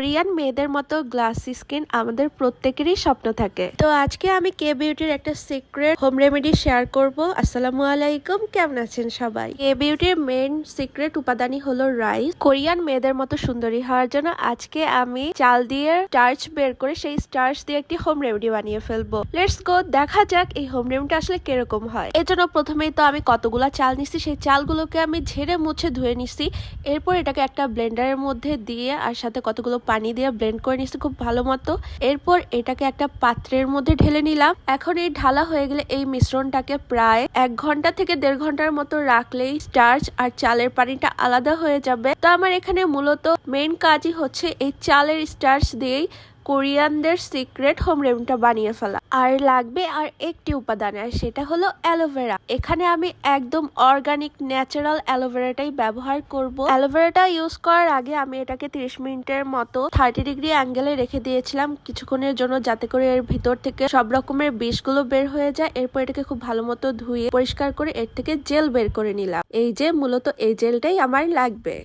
Korean মেয়েদের মতো glassy skin আমাদের প্রত্যেকেরই স্বপ্ন থাকে। তো আজকে আমি কে বিউটির একটা সিক্রেট হোম রেমেডি শেয়ার করব। আসসালামু আলাইকুম, কেমন আছেন সবাই? কে বিউটির মেইন সিক্রেট উপাদানই হলো রাইস। কোরিয়ান মেয়েদের মতো সুন্দরী হওয়ার জন্য আজকে আমি চাল দিয়ে স্টার্চ বের করে সেই স্টার্চ দিয়ে একটি হোম রেমেডি বানিয়ে ফেলবো। লেটস গো, দেখা যাক এই হোম রেমেডি আসলে কিরকম হয়। এর জন্য প্রথমেই তো আমি কতগুলা চাল নিছি, সেই চালগুলোকে আমি ঝেড়ে মুছে ধুয়ে নিছি। এরপর এটাকে একটা ব্লেন্ডারের মধ্যে দিয়ে আর সাথে কতগুলো পানি দিয়ে ব্লেন্ড করে নিচ্ছি খুব ভালো মতো। এরপর এটাকে একটা পাত্রের মধ্যে ঢেলে নিলাম। এখন এই ঢালা হয়ে গেলে এই মিশ্রণটাকে প্রায় 1 ঘন্টা থেকে 1.5 ঘন্টার মতো রাখলেই স্টার্চ আর চালের পানিটা আলাদা হয়ে যাবে। তো আমার এখানে মূলত মেইন কাজই হচ্ছে এই চালের স্টার্চ দিয়েই কোরিয়ানদের সিক্রেট হোম রেমেডিটা বানিয়ে ফেলা। আর লাগবে আর একটি উপাদান, আর সেটা হলো অ্যালোভেরা। এখানে আমি একদম অর্গানিক ন্যাচারাল অ্যালোভেরাটাই ব্যবহার করব। অ্যালোভেরাটা ইউজ করার আগে আমি এটাকে 30 মিনিটের মতো 30 ডিগ্রি অ্যাঙ্গেলে রেখে দিয়েছিলাম কিছুক্ষণের জন্য, যাতে করে এর ভিতর থেকে সব রকমের বিষগুলো বের হয়ে যায়। এরপর এটাকে খুব ভালো মতো ধুয়ে পরিষ্কার করে এর থেকে জেল বের করে নিলাম। এই যে মূলত এই জেলটাই আমার লাগবে।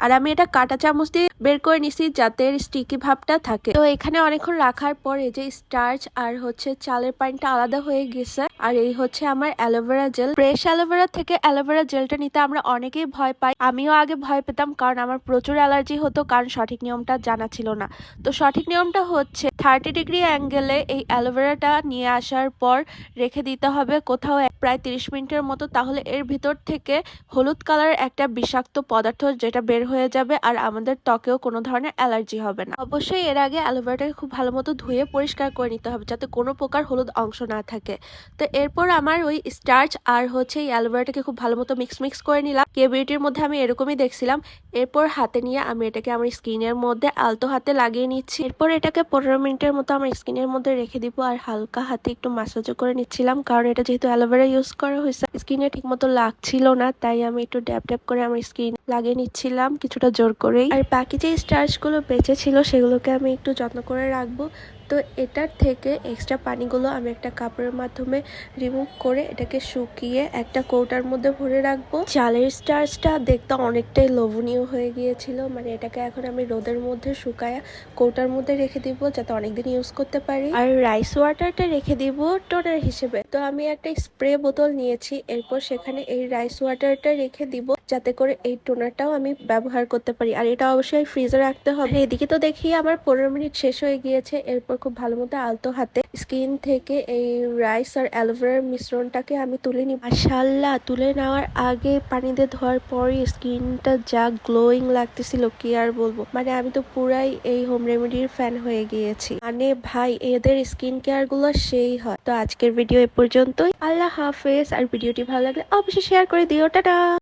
আর আমি এটা কাঁটা চামচ দিয়ে বের করে নিছি যাতে স্টিকি ভাবটা থাকে। তো এখানে অনেকক্ষণ রাখার পর এই যে স্টার্চ আর হচ্ছে চালের পানিটা আলাদা হয়ে গেছে। আর এই হচ্ছে আমার অ্যালোভেরা জেল। ফ্রেশ অ্যালোভেরা থেকে অ্যালোভেরা জেলটা নিতে আমরা অনেকেই ভয় পাই। আমিও আগে ভয় পেতাম, কারণ আমার প্রচুর অ্যালার্জি হতো, কারণ সঠিক নিয়মটা জানা ছিল না। তো সঠিক নিয়মটা হচ্ছে 30 ডিগ্রি অ্যাঙ্গেলে এই অ্যালোভেরাটা নিয়ে আসার পর রেখে দিতে হবে কোথাও প্রায় 30 মিনিটের মতো। তাহলে এর ভিতর থেকে হলুদ কালারের একটা বিষাক্ত পদার্থ যেটা বের হয়ে যাবে, আর আমাদের ত্বকেও কোনো ধরনের অ্যালার্জি হবে না। অবশ্যই এর আগে অ্যালোভেরাটাকে খুব ভালো মতো ধুয়ে পরিষ্কার করে নিতে হবে যাতে কোনো প্রকার হলুদ অংশ না থাকে। তো এরপর আমার ওই স্টার্চ আর হচ্ছে এই অ্যালোভেরাটাকে খুব ভালো মতো মিক্স করে নিলাম। কে বিউটির মধ্যে আমি এরকমই দেখছিলাম। এরপর হাতে নিয়ে আমি এটাকে আমার স্কিনের মধ্যে আলতো হাতে লাগিয়ে নিচ্ছি। এরপর এটাকে 15 মিনিটের মতো আমার স্কিনের মধ্যে রেখে দিব, আর হালকা হাতে একটু ম্যাসাজও করে নিচ্ছিলাম, কারণ এটা যেহেতু অ্যালোভেরা ইউজ করা হয়েছে স্কিনে ঠিক মতো লাগছিল না, তাই আমি একটু ড্যাব ড্যাব করে আমার স্কিন লাগিয়ে নিচ্ছিলাম কিছুটা জোর করেই। আর বাকি যে স্টার্চ গুলো বেঁচে ছিল সেগুলোকে আমি একটু যত্ন করে রাখবো। তো এটার থেকে এক্সট্রা পানিগুলো আমি একটা কাপড়ের মাধ্যমে রিমুভ করে এটাকে শুকিয়ে একটা কৌটার মধ্যে ভরে রাখবো। চালের স্টার্চটা দেখতে অনেকটাই লোভনীয় হয়ে গিয়েছিল, মানে এটাকে এখন আমি রোদের মধ্যে শুকায়া কৌটার মধ্যে রেখে দিব যাতে অনেকদিন ইউজ করতে পারি। আর রাইস ওয়াটারটা রেখে দিব টোনার হিসেবে। তো আমি একটা স্প্রে বোতল নিয়েছি, এরপর সেখানে এই রাইস ওয়াটারটা রেখে দিব যাতে করে এই টোনারটাও আমি ব্যবহার করতে পারি। আর এটা অবশ্যই ফ্রিজে রাখতে হবে। এদিকে তো দেখি আমার 15 মিনিট শেষ হয়ে গিয়েছে। এরপর খুব ভালো মতো আলতো হাতে স্কিন থেকে এই রাইস আর অ্যালোভেরার মিশ্রণটাকে আমি তুলে নিই। মাশাআল্লাহ, তুলে নেওয়ার আগে পানি দিয়ে ধোয়ার পরই স্কিনটা যা গ্লোয়িং লাগতেছিল কি আর বলবো। মানে আমি তো পুরাই এই হোম রেমেডির ফ্যান হয়ে গিয়েছি। মানে ভাই, এদের স্কিন কেয়ার গুলো সেই হয়। তো আজকের ভিডিও এ পর্যন্তই। আল্লাহ হাফেজ। আর ভিডিওটি ভালো লাগলে অবশ্যই শেয়ার করে দিও। টাটা।